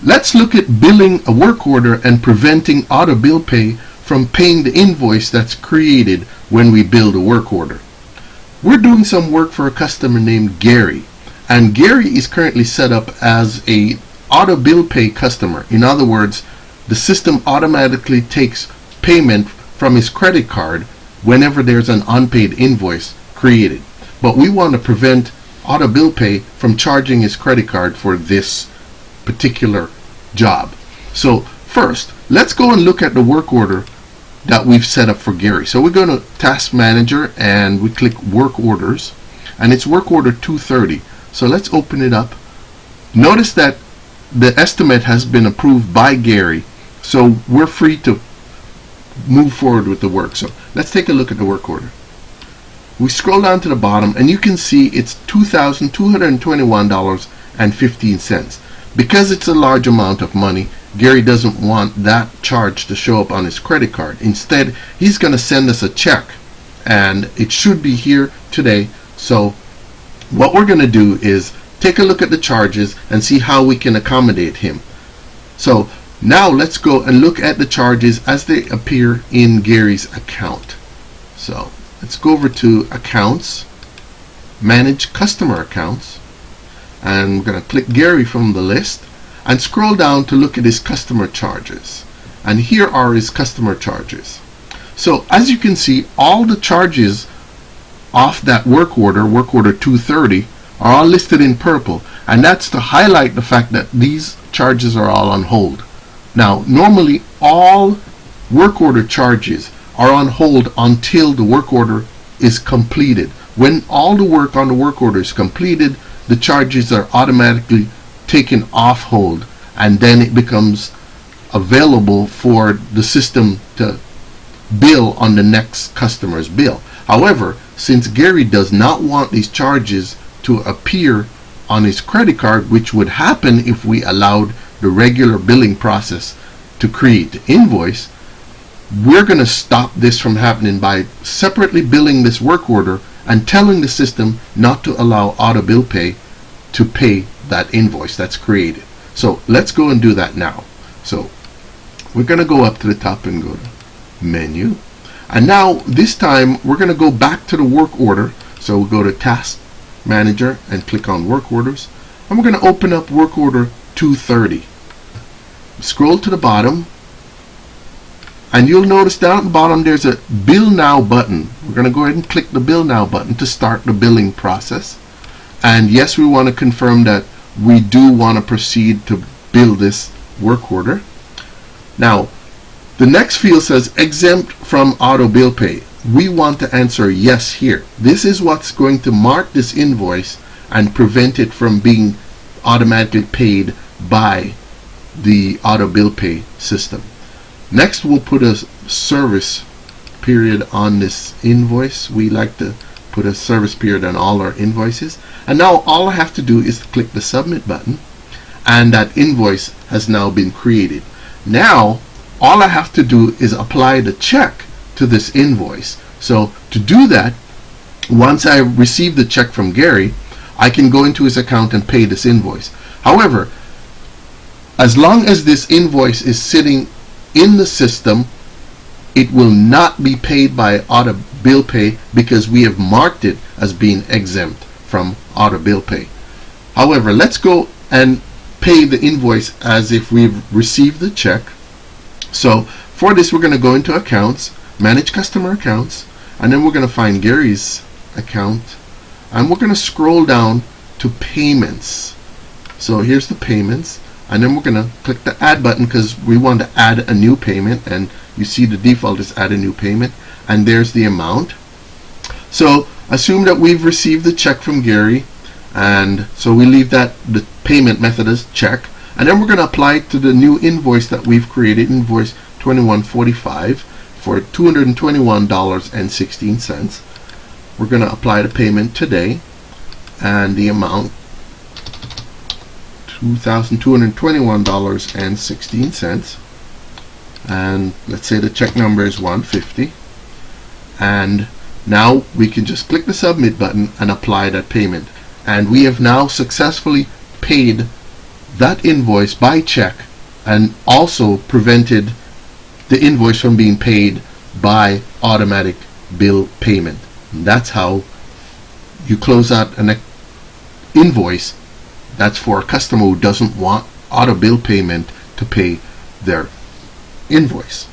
let's look at billing a work order and preventing auto bill pay from paying the invoice that's created when we build a work order. We're doing some work for a customer named Gary, and Gary is currently set up as a auto bill pay customer. In other words, the system automatically takes payment from his credit card whenever there's an unpaid invoice created. But we want to prevent auto bill pay from charging his credit card for this particular job. So first, let's go and look at the work order that we've set up for Gary. So we're going to Task Manager and we click Work Orders, and it's work order 230. So let's open it up. Notice that the estimate has been approved by Gary, so we're free to move forward with the work. So let's take a look at the work order. We scroll down to the bottom and you can see it's $2,221.15. Because it's a large amount of money, Gary doesn't want that charge to show up on his credit card. Instead, he's going to send us a check, and it should be here today. So what we're going to do is take a look at the charges and see how we can accommodate him. So now let's go and look at the charges as they appear in Gary's account. So let's go over to Accounts, Manage Customer Accounts, and we're going to click Gary from the list and scroll down to look at his customer charges. And here are his customer charges. So as you can see, all the charges off that work order 230, are all listed in purple, and that's to highlight the fact that these charges are all on hold. Now normally all work order charges are on hold until the work order is completed. When all the work on the work order is completed, the charges are automatically taken off hold, and then it becomes available for the system to bill on the next customer's bill. However, since Gary does not want these charges to appear on his credit card, which would happen if we allowed the regular billing process to create the invoice, we're going to stop this from happening by separately billing this work order and telling the system not to allow auto bill pay to pay that invoice that's created. So let's go and do that now. So we're going to go up to the top and go to Menu, and now this time we're going to go back to the work order. So we'll go to Task Manager and click on Work Orders, and we're going to open up work order 230. Scroll to the bottom, and you'll notice down at the bottom there's a Bill Now button. We're going to go ahead and click the Bill Now button to start the billing process. And yes, we want to confirm that we do want to proceed to bill this work order. Now, the next field says exempt from auto bill pay. We want to answer yes here. This is what's going to mark this invoice and prevent it from being automatically paid by the auto bill pay system. Next, we'll put a service period on this invoice. We like to put a service period on all our invoices. And now all I have to do is click the Submit button, and that invoice has now been created. Now all I have to do is apply the check to this invoice. So to do that, once I receive the check from Gary, I can go into his account and pay this invoice. However, as long as this invoice is sitting in the system, it will not be paid by auto bill pay because we have marked it as being exempt from auto bill pay. However, let's go and pay the invoice as if we've received the check. So for this, we're going to go into Accounts, Manage Customer Accounts, and then we're going to find Gary's account, and we're going to scroll down to Payments. So here's the payments, and then we're going to click the Add button because we want to add a new payment, and you see the default is Add a New Payment, and there's the amount. So assume that we've received the check from Gary, and so we leave that the payment method as check, and then we're going to apply it to the new invoice that we've created, invoice 2145 for $221.16. We're going to apply the payment today, and the amount $2,221.16, and let's say the check number is 150, and now we can just click the Submit button and apply that payment, and we have now successfully paid that invoice by check and also prevented the invoice from being paid by automatic bill payment. And that's how you close out an invoice that's for a customer who doesn't want auto bill payment to pay their invoice.